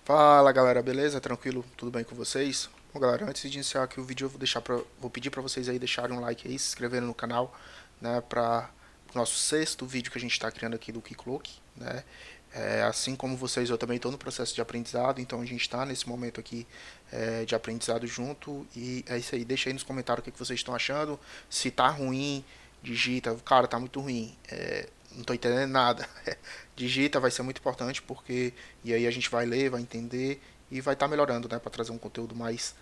Fala galera, beleza? Tranquilo? Tudo bem com vocês? Bom galera, antes de iniciar aqui o vídeo eu vou pedir para vocês aí deixarem um like aí, se inscreverem no canal, né, para o nosso sexto vídeo que a gente está criando aqui do Keycloak, né? Assim como vocês, eu também estou no processo de aprendizado, então a gente está nesse momento aqui de aprendizado junto e é isso aí. Deixa aí nos comentários o que vocês estão achando. Se tá ruim, digita, cara, tá muito ruim. Não tô entendendo nada. Digita, vai ser muito importante porque e aí a gente vai ler, vai entender e vai estar melhorando, né, para trazer um conteúdo mais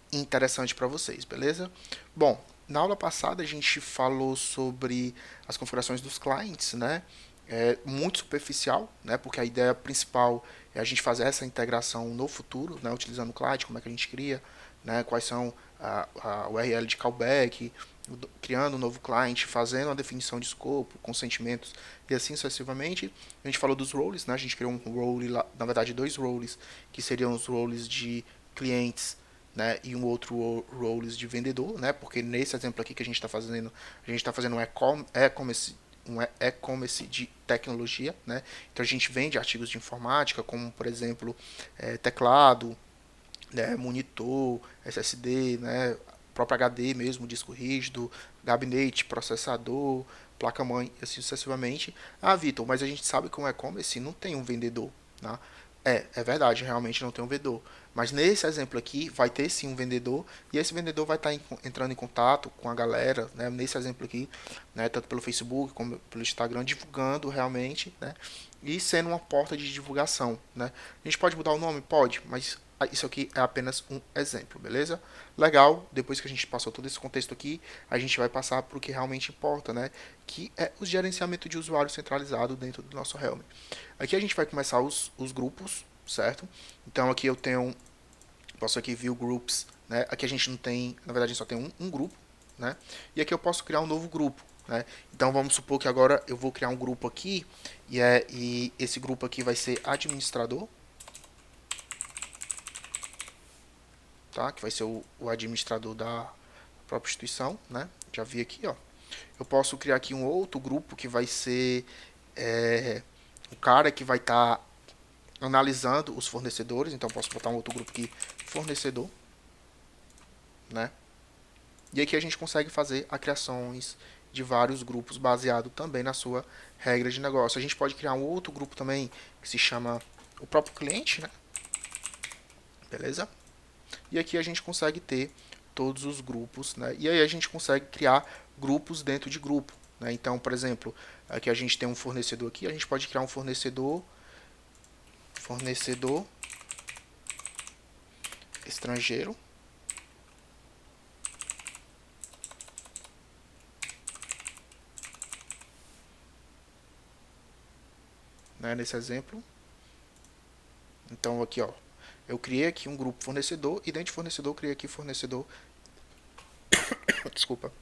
interessante para vocês, beleza? Bom, na aula passada a gente falou sobre as configurações dos clients, né? É muito superficial, né? Porque a ideia principal é a gente fazer essa integração no futuro, né? Utilizando o client, como é que a gente cria, né? Quais são a URL de callback, criando um novo client, fazendo a definição de escopo, consentimentos e assim sucessivamente. A gente falou dos roles, né? A gente criou um role, na verdade dois roles, que seriam os roles de clientes, né, e um outro roles de vendedor, né, porque nesse exemplo aqui que a gente está fazendo um e-commerce de tecnologia, né, então a gente vende artigos de informática, como por exemplo teclado, né, monitor, SSD, né, próprio HD mesmo, disco rígido, gabinete, processador, placa-mãe e assim sucessivamente. Ah, Vitor, mas a gente sabe que um e-commerce não tem um vendedor, né? É verdade, realmente não tem um vendedor. Mas nesse exemplo aqui vai ter sim um vendedor e esse vendedor vai estar entrando em contato com a galera, né, nesse exemplo aqui, né, tanto pelo Facebook como pelo Instagram, divulgando realmente, né, e sendo uma porta de divulgação, né. A gente pode mudar o nome? Pode, mas isso aqui é apenas um exemplo, beleza? Legal, depois que a gente passou todo esse contexto aqui, a gente vai passar para o que realmente importa, né? Que é o gerenciamento de usuário centralizado dentro do nosso Helm. Aqui a gente vai começar os grupos, certo? Então aqui eu tenho, posso aqui view groups, né? Aqui a gente não tem, na verdade a gente só tem um grupo, né? E aqui eu posso criar um novo grupo, né? Então vamos supor que agora eu vou criar um grupo aqui e esse grupo aqui vai ser administrador, tá? Que vai ser o administrador da própria instituição, né? Já vi aqui, ó. Eu posso criar aqui um outro grupo que vai ser o cara que vai estar analisando os fornecedores. Então posso botar um outro grupo aqui, fornecedor, né? E aqui a gente consegue fazer a criações de vários grupos baseado também na sua regra de negócio. A gente pode criar um outro grupo também que se chama o próprio cliente, né? Beleza? E aqui a gente consegue ter todos os grupos, né? E aí a gente consegue criar grupos dentro de grupo, né? Então, por exemplo, aqui a gente tem um fornecedor aqui, a gente pode criar um fornecedor estrangeiro, né? Nesse exemplo. Então aqui, ó, eu criei aqui um grupo fornecedor e dentro de fornecedor eu criei aqui fornecedor, desculpa,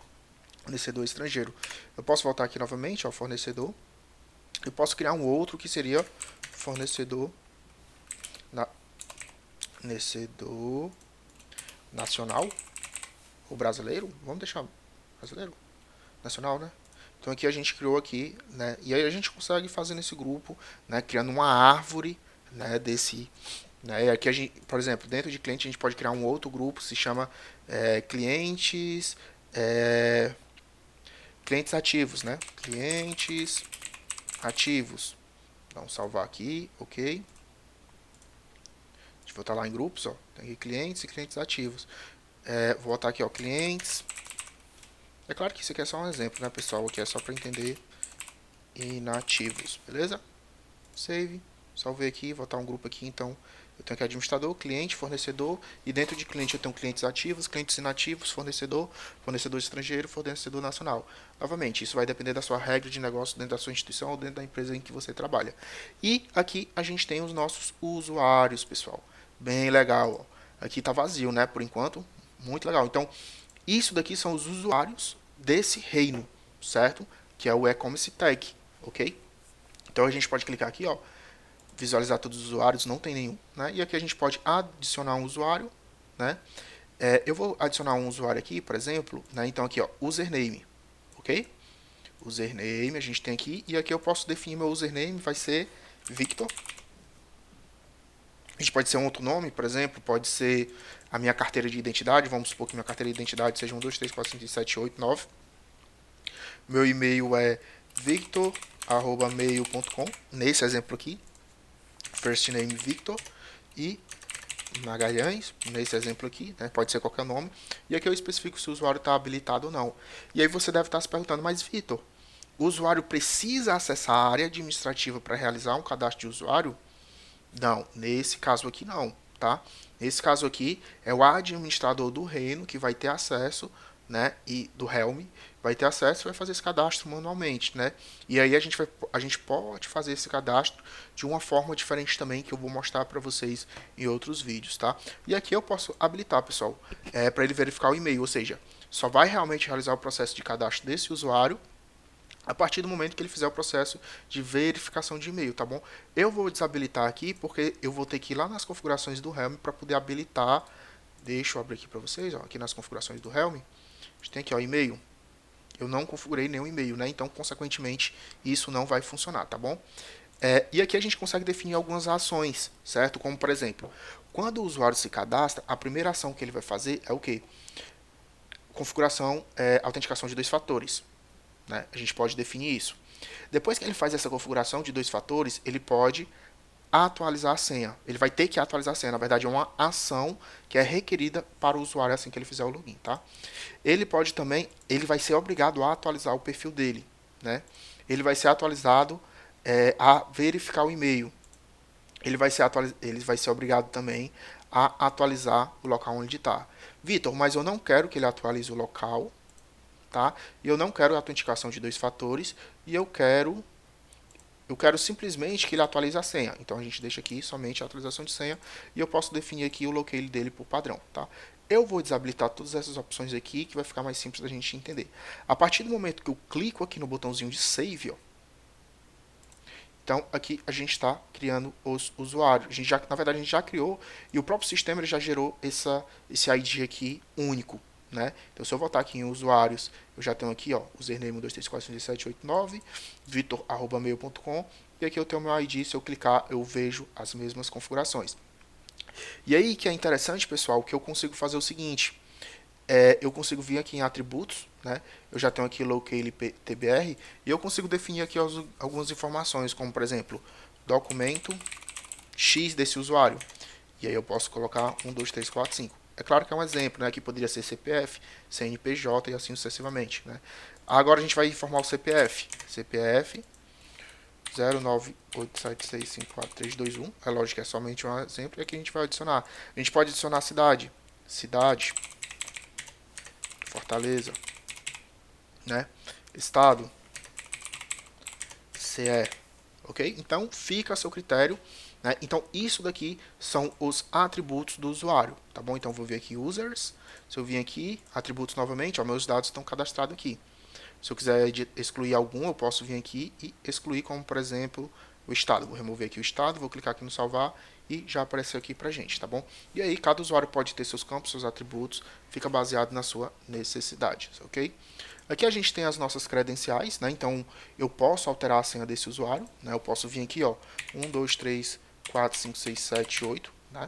fornecedor estrangeiro. Eu posso voltar aqui novamente ao fornecedor. Eu posso criar um outro que seria fornecedor na, fornecedor nacional ou brasileiro. Vamos deixar brasileiro, nacional, né? Então aqui a gente criou aqui, né? E aí a gente consegue fazer nesse grupo, né? Criando uma árvore, né? Desse, né? E aqui a gente, por exemplo, dentro de cliente a gente pode criar um outro grupo que se chama clientes, é, clientes ativos, né? Clientes ativos. Vamos salvar aqui, ok? Deixa eu voltar lá em grupos, ó. Tem aqui clientes e clientes ativos. Vou botar aqui, ó, clientes. É claro que isso aqui é só um exemplo, né, pessoal? Aqui é só para entender inativos, beleza? Save, salvei aqui, vou botar um grupo aqui, então eu tenho aqui administrador, cliente, fornecedor, e dentro de cliente eu tenho clientes ativos, clientes inativos, fornecedor, fornecedor estrangeiro, fornecedor nacional. Novamente, isso vai depender da sua regra de negócio dentro da sua instituição ou dentro da empresa em que você trabalha. E aqui a gente tem os nossos usuários, pessoal. Bem legal, ó. Aqui está vazio, né, por enquanto. Muito legal. Então, isso daqui são os usuários desse reino, certo? Que é o e-commerce tag, ok? Então a gente pode clicar aqui, ó, visualizar todos os usuários, não tem nenhum, né? E aqui a gente pode adicionar um usuário, né? Eu vou adicionar um usuário aqui, por exemplo, né? Então aqui, ó, username, ok? Username a gente tem aqui e aqui eu posso definir meu username, vai ser Victor. A gente pode ser um outro nome, por exemplo, pode ser a minha carteira de identidade, vamos supor que minha carteira de identidade seja 1, 2, 3, 4, 5, 6, 7, 8, 9. Meu e-mail é victor@mail.com, nesse exemplo aqui, first name Victor, e Magalhães, nesse exemplo aqui, né? Pode ser qualquer nome, e aqui eu especifico se o usuário está habilitado ou não. E aí você deve estar se perguntando, mas Victor, o usuário precisa acessar a área administrativa para realizar um cadastro de usuário? Não, nesse caso aqui não, tá? Nesse caso aqui é o administrador do reino que vai ter acesso, né, e do Helm vai ter acesso e vai fazer esse cadastro manualmente, né? E aí a gente pode fazer esse cadastro de uma forma diferente também que eu vou mostrar para vocês em outros vídeos, tá? E aqui eu posso habilitar, pessoal, para ele verificar o e-mail, ou seja, só vai realmente realizar o processo de cadastro desse usuário a partir do momento que ele fizer o processo de verificação de e-mail, tá bom? Eu vou desabilitar aqui porque eu vou ter que ir lá nas configurações do Helm para poder habilitar. Deixa eu abrir aqui para vocês, ó, aqui nas configurações do Helm. A gente tem aqui, ó, e-mail. Eu não configurei nenhum e-mail, né? Então, consequentemente, isso não vai funcionar, tá bom? E aqui a gente consegue definir algumas ações, certo? Como, por exemplo, quando o usuário se cadastra, a primeira ação que ele vai fazer é o quê? Configuração, autenticação de 2 fatores. Né? A gente pode definir isso. Depois que ele faz essa configuração de 2 fatores, ele pode atualizar a senha. Ele vai ter que atualizar a senha. Na verdade, é uma ação que é requerida para o usuário assim que ele fizer o login. Tá? Ele pode também, ele vai ser obrigado a atualizar o perfil dele. Né? Ele vai ser atualizado a verificar o e-mail. Ele vai ser obrigado também a atualizar o local onde está. Vitor, mas eu não quero que ele atualize o local, tá? E eu não quero a autenticação de 2 fatores e eu quero simplesmente que ele atualize a senha. Então a gente deixa aqui somente a atualização de senha e eu posso definir aqui o locale dele por padrão, tá? Eu vou desabilitar todas essas opções aqui que vai ficar mais simples da gente entender. A partir do momento que eu clico aqui no botãozinho de save, ó, então aqui a gente está criando os usuários. Na verdade a gente já criou e o próprio sistema ele já gerou esse ID aqui único. Né? Então, se eu voltar aqui em usuários, eu já tenho aqui, ó, username 123456789, vitor@mail.com, e aqui eu tenho o meu ID, se eu clicar, eu vejo as mesmas configurações. E aí que é interessante, pessoal, que eu consigo fazer o seguinte, eu consigo vir aqui em atributos, né? Eu já tenho aqui locale tbr, e eu consigo definir aqui algumas informações, como, por exemplo, documento X desse usuário. E aí eu posso colocar 1, 2, 3, 4, 5. É claro que é um exemplo, né? Que poderia ser CPF, CNPJ e assim sucessivamente, né? Agora a gente vai informar o CPF. CPF 098765431. É lógico que é somente um exemplo e aqui a gente vai adicionar. A gente pode adicionar cidade. Cidade. Fortaleza. Né? Estado. CE. Ok? Então fica a seu critério. Né? Então, isso daqui são os atributos do usuário, tá bom? Então, vou vir aqui users, se eu vir aqui, atributos novamente, ó, meus dados estão cadastrados aqui. Se eu quiser excluir algum, eu posso vir aqui e excluir, como, por exemplo, o estado. Vou remover aqui o estado, vou clicar aqui no salvar e já apareceu aqui pra gente, tá bom? E aí, cada usuário pode ter seus campos, seus atributos, fica baseado na sua necessidade, ok? Aqui a gente tem as nossas credenciais, né? Então, eu posso alterar a senha desse usuário, né? Eu posso vir aqui, ó, 1, 2, 3, 4, 5, 6, 7, 8, né?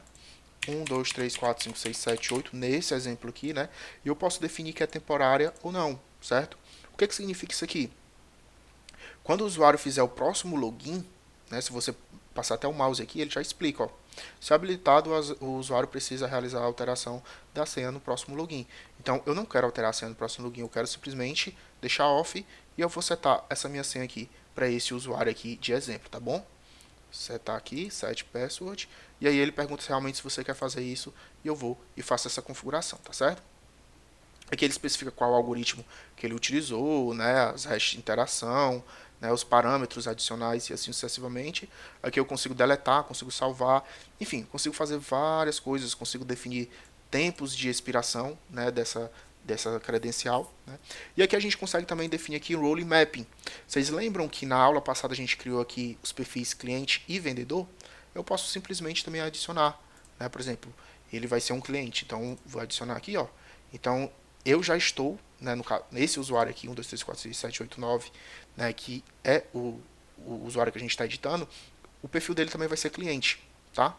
1, 2, 3, 4, 5, 6, 7, 8, nesse exemplo aqui, né? E eu posso definir que é temporária ou não, certo? O que significa isso aqui? Quando o usuário fizer o próximo login, né? Se você passar até o mouse aqui, ele já explica, ó. Se habilitado, o usuário precisa realizar a alteração da senha no próximo login. Então, eu não quero alterar a senha no próximo login, eu quero simplesmente deixar off e eu vou setar essa minha senha aqui para esse usuário aqui de exemplo, tá bom? Setar aqui, set password, e aí ele pergunta realmente se você quer fazer isso, e eu vou e faço essa configuração, tá certo? Aqui ele especifica qual algoritmo que ele utilizou, né, as hashes de interação, né, os parâmetros adicionais e assim sucessivamente. Aqui eu consigo deletar, consigo salvar, enfim, consigo fazer várias coisas, consigo definir tempos de expiração, né, dessa credencial. Né? E aqui a gente consegue também definir aqui role mapping. Vocês lembram que na aula passada a gente criou aqui os perfis cliente e vendedor? Eu posso simplesmente também adicionar. Né? Por exemplo, ele vai ser um cliente, então vou adicionar aqui. Ó. Então eu já estou, né, nesse usuário aqui, 1, 2, 3, 4, 5, 7, 8, 9, né, que é o usuário que a gente está editando, o perfil dele também vai ser cliente. Tá?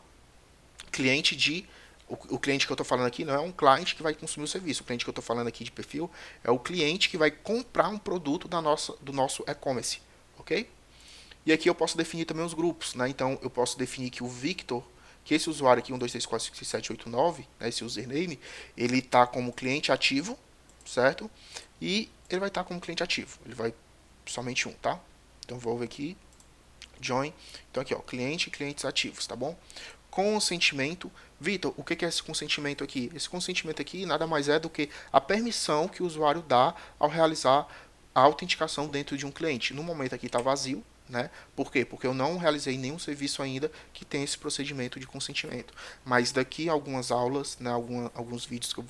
cliente de... O cliente que eu estou falando aqui não é um cliente que vai consumir o serviço. O cliente que eu estou falando aqui de perfil é o cliente que vai comprar um produto do nosso e-commerce, ok? E aqui eu posso definir também os grupos, né? Então eu posso definir que o Victor, que esse usuário aqui, 1, 2, 3, 4, 5, 6, 7, 8, 9, né, esse username, ele está como cliente ativo, certo? E ele vai estar como cliente ativo. Ele vai somente um, tá? Então vou ver aqui, join. Então aqui, ó, cliente e clientes ativos, tá bom? Consentimento. Vitor, o que é esse consentimento aqui? Esse consentimento aqui nada mais é do que a permissão que o usuário dá ao realizar a autenticação dentro de um cliente. No momento aqui está vazio, né? Por quê? Porque eu não realizei nenhum serviço ainda que tenha esse procedimento de consentimento. Mas daqui a algumas aulas, né, alguns vídeos que eu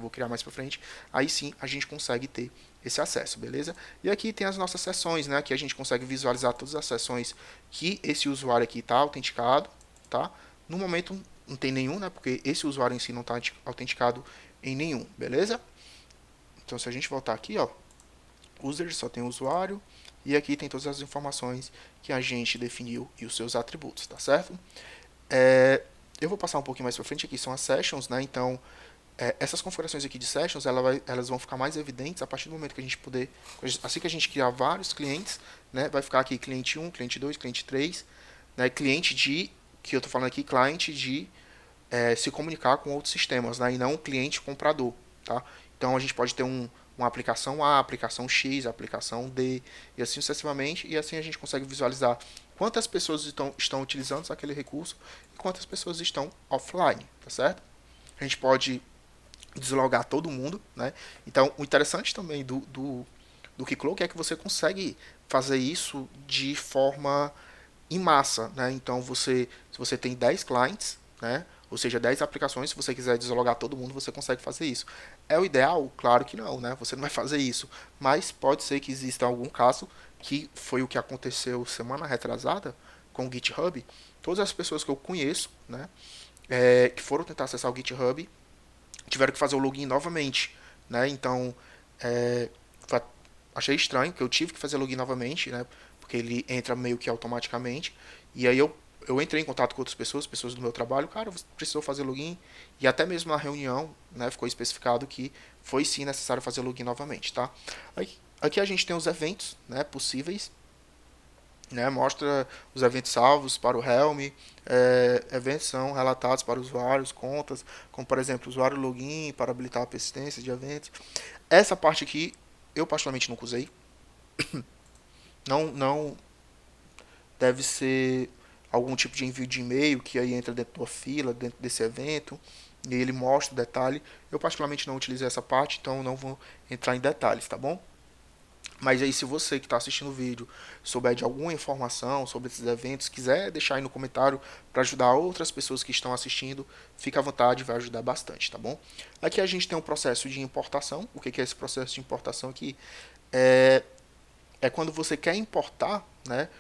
vou criar mais para frente, aí sim a gente consegue ter esse acesso, beleza? E aqui tem as nossas sessões, né? Que a gente consegue visualizar todas as sessões que esse usuário aqui está autenticado, tá? No momento não tem nenhum, né? Porque esse usuário em si não está autenticado em nenhum, beleza? Então se a gente voltar aqui, ó, user só tem o usuário e aqui tem todas as informações que a gente definiu e os seus atributos, tá certo? Eu vou passar um pouquinho mais para frente, aqui são as sessions, né? Então essas configurações aqui de sessions, elas vão ficar mais evidentes a partir do momento que a gente puder, assim que a gente criar vários clientes, né? Vai ficar aqui cliente 1, cliente 2, cliente 3, né? Cliente de, que eu estou falando aqui, cliente de se comunicar com outros sistemas, né? E não cliente comprador, tá? Então a gente pode ter uma aplicação A, aplicação X, aplicação D, e assim sucessivamente, e assim a gente consegue visualizar quantas pessoas estão utilizando aquele recurso e quantas pessoas estão offline, tá certo? A gente pode deslogar todo mundo, né? Então o interessante também do Keycloak é que você consegue fazer isso de forma em massa, né? Então se você tem 10 clients, né? Ou seja, 10 aplicações, se você quiser deslogar todo mundo, você consegue fazer isso. É o ideal? Claro que não, né? Você não vai fazer isso. Mas pode ser que exista algum caso, que foi o que aconteceu semana retrasada com o GitHub. Todas as pessoas que eu conheço, né? Que foram tentar acessar o GitHub, tiveram que fazer o login novamente, né? Então, é, achei estranho que eu tive que fazer login novamente, né? Porque ele entra meio que automaticamente. E aí eu entrei em contato com outras pessoas, pessoas do meu trabalho, cara, você precisou fazer login. E até mesmo na reunião, né, ficou especificado que foi sim necessário fazer login novamente, tá? Aqui a gente tem os eventos, né, possíveis, né, mostra os eventos salvos para o Helm, eventos são relatados para usuários, contas, como por exemplo, usuário login para habilitar a persistência de eventos. Essa parte aqui eu particularmente nunca usei, não deve ser algum tipo de envio de e-mail que aí entra dentro da fila, dentro desse evento, e ele mostra o detalhe. Eu particularmente não utilizei essa parte, então não vou entrar em detalhes, tá bom? Mas aí se você que está assistindo o vídeo souber de alguma informação sobre esses eventos, quiser deixar aí no comentário para ajudar outras pessoas que estão assistindo, fica à vontade, vai ajudar bastante, tá bom? Aqui a gente tem um processo de importação. O que é esse processo de importação aqui? É quando você quer importar, né,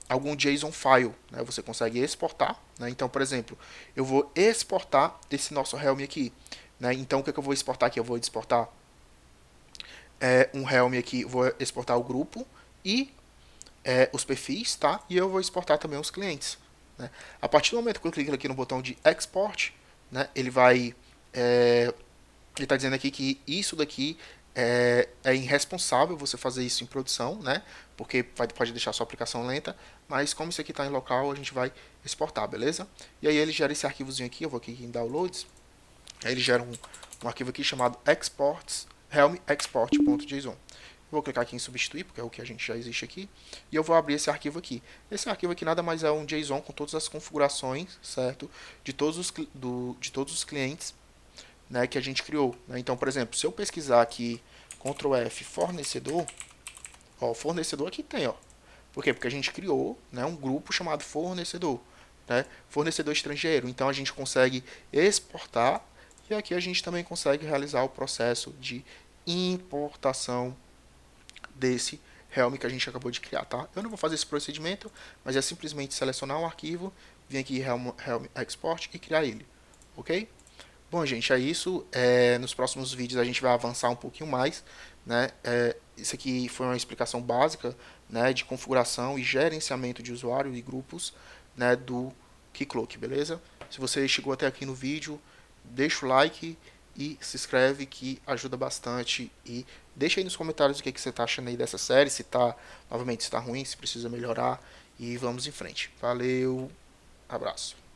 algum JSON file, né, você consegue exportar, né, então, por exemplo, eu vou exportar desse nosso Helm aqui, né, então o que eu vou exportar aqui? Eu vou exportar um Helm aqui, vou exportar o grupo e os perfis, tá, e eu vou exportar também os clientes, né. A partir do momento que eu clico aqui no botão de Export, né, ele vai, ele está dizendo aqui que isso daqui é irresponsável você fazer isso em produção, né? Porque pode deixar a sua aplicação lenta, mas como isso aqui está em local, a gente vai exportar, beleza? E aí ele gera esse arquivozinho aqui, eu vou aqui em Downloads, aí ele gera um arquivo aqui chamado exports, helm export.json. Vou clicar aqui em substituir, porque é o que a gente já existe aqui, e eu vou abrir esse arquivo aqui. Esse arquivo aqui nada mais é um JSON com todas as configurações, certo? De todos os clientes, né, que a gente criou, né? Então, por exemplo, se eu pesquisar aqui Ctrl F fornecedor, ó, fornecedor aqui tem, ó. Por quê? Porque a gente criou, né, um grupo chamado fornecedor, né? Fornecedor estrangeiro. Então a gente consegue exportar e aqui a gente também consegue realizar o processo de importação desse Helm que a gente acabou de criar, tá? Eu não vou fazer esse procedimento, mas é simplesmente selecionar um arquivo, vir aqui Helm Export e criar ele, ok? Bom, gente, é isso. Nos próximos vídeos a gente vai avançar um pouquinho mais, né? Isso aqui foi uma explicação básica, né, de configuração e gerenciamento de usuário e grupos, né, do Keycloak, beleza? Se você chegou até aqui no vídeo, deixa o like e se inscreve que ajuda bastante. E deixa aí nos comentários o que você tá achando aí dessa série, se tá, novamente, se tá ruim, se precisa melhorar. E vamos em frente. Valeu, abraço.